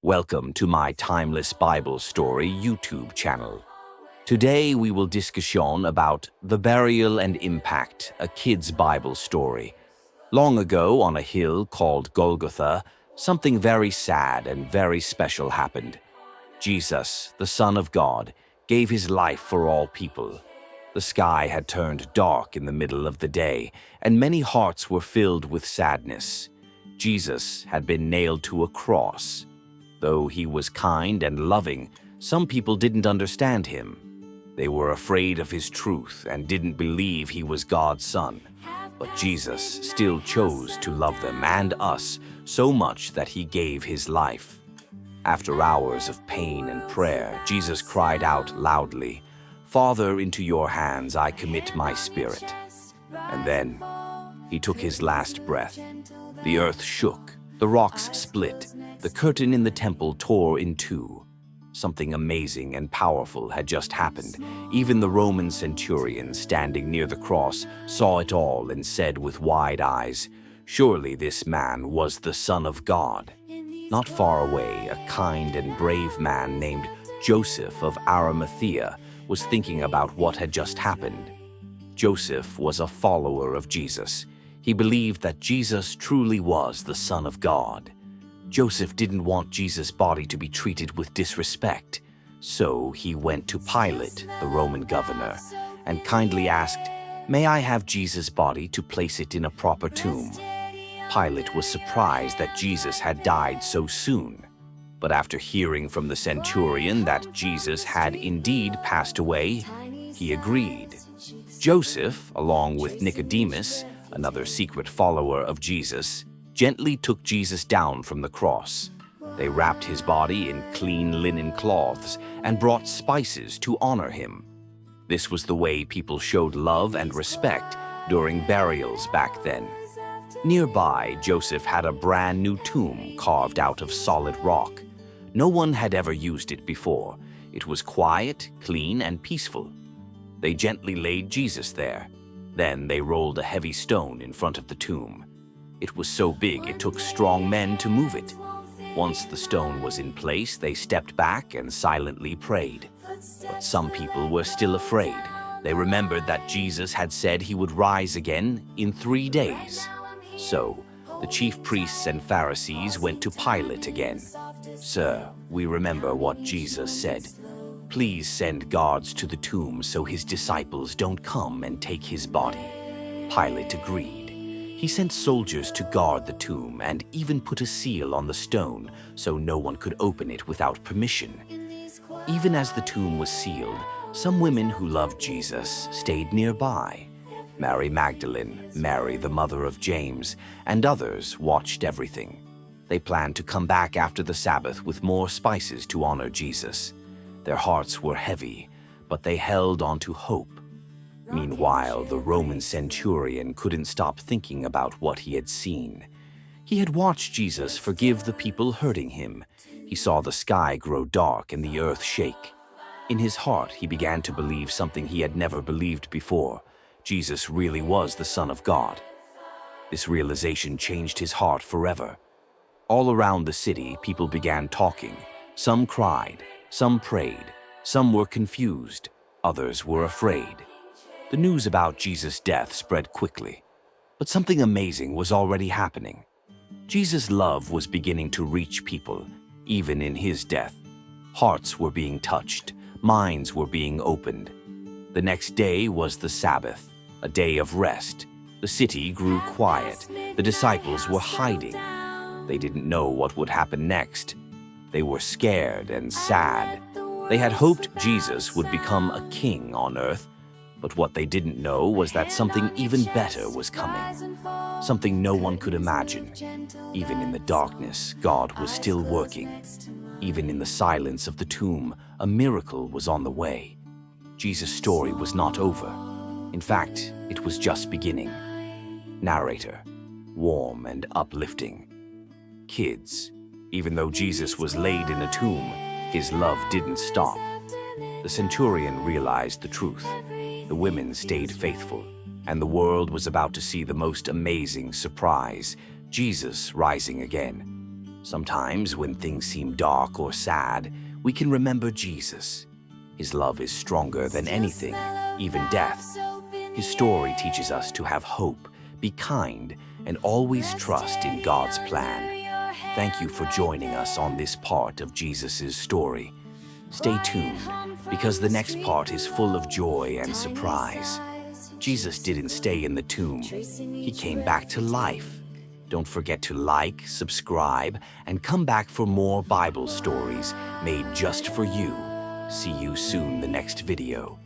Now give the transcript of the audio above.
Welcome to my Timeless Bible Story YouTube channel. Today we will discussion about The Burial and Impact, a kid's Bible story. Long ago, on a hill called Golgotha, something very sad and very special happened. Jesus, the Son of God, gave his life for all people. The sky had turned dark in the middle of the day, and many hearts were filled with sadness. Jesus had been nailed to a cross. Though he was kind and loving, some people didn't understand him. They were afraid of his truth and didn't believe he was God's son. But Jesus still chose to love them and us so much that he gave his life. After hours of pain and prayer, Jesus cried out loudly, "Father, into your hands I commit my spirit." And then he took his last breath. The earth shook, the rocks split, the curtain in the temple tore in two. Something amazing and powerful had just happened. Even the Roman centurion standing near the cross saw it all and said with wide eyes, "Surely this man was the Son of God." Not far away, a kind and brave man named Joseph of Arimathea was thinking about what had just happened. Joseph was a follower of Jesus. He believed that Jesus truly was the Son of God. Joseph didn't want Jesus' body to be treated with disrespect, so he went to Pilate, the Roman governor, and kindly asked, "May I have Jesus' body to place it in a proper tomb?" Pilate was surprised that Jesus had died so soon, but after hearing from the centurion that Jesus had indeed passed away, he agreed. Joseph, along with Nicodemus, another secret follower of Jesus, gently took Jesus down from the cross. They wrapped his body in clean linen cloths and brought spices to honor him. This was the way people showed love and respect during burials back then. Nearby, Joseph had a brand new tomb carved out of solid rock. No one had ever used it before. It was quiet, clean, and peaceful. They gently laid Jesus there. Then they rolled a heavy stone in front of the tomb. It was so big it took strong men to move it. Once the stone was in place, they stepped back and silently prayed. But some people were still afraid. They remembered that Jesus had said he would rise again in 3 days. So the chief priests and Pharisees went to Pilate again. "Sir, we remember what Jesus said. Please send guards to the tomb so his disciples don't come and take his body." Pilate agreed. He sent soldiers to guard the tomb and even put a seal on the stone so no one could open it without permission. Even as the tomb was sealed, some women who loved Jesus stayed nearby. Mary Magdalene, Mary the mother of James, and others watched everything. They planned to come back after the Sabbath with more spices to honor Jesus. Their hearts were heavy, but they held on to hope. Meanwhile, the Roman centurion couldn't stop thinking about what he had seen. He had watched Jesus forgive the people hurting him. He saw the sky grow dark and the earth shake. In his heart, he began to believe something he had never believed before. Jesus really was the Son of God. This realization changed his heart forever. All around the city, people began talking. Some cried, some prayed, some were confused, others were afraid. The news about Jesus' death spread quickly, but something amazing was already happening. Jesus' love was beginning to reach people, even in his death. Hearts were being touched, minds were being opened. The next day was the Sabbath, a day of rest. The city grew quiet. The disciples were hiding. They didn't know what would happen next. They were scared and sad. They had hoped Jesus would become a king on earth, but what they didn't know was that something even better was coming. Something no one could imagine. Even in the darkness, God was still working. Even in the silence of the tomb, a miracle was on the way. Jesus' story was not over. In fact, it was just beginning. Narrator, warm and uplifting. Kids, even though Jesus was laid in a tomb, his love didn't stop. The centurion realized the truth. The women stayed faithful, and the world was about to see the most amazing surprise, Jesus rising again. Sometimes, when things seem dark or sad, we can remember Jesus. His love is stronger than anything, even death. His story teaches us to have hope, be kind, and always trust in God's plan. Thank you for joining us on this part of Jesus' story. Stay tuned, because the next part is full of joy and surprise. Jesus didn't stay in the tomb. He came back to life. Don't forget to like, subscribe, and come back for more Bible stories made just for you. See you soon in the next video.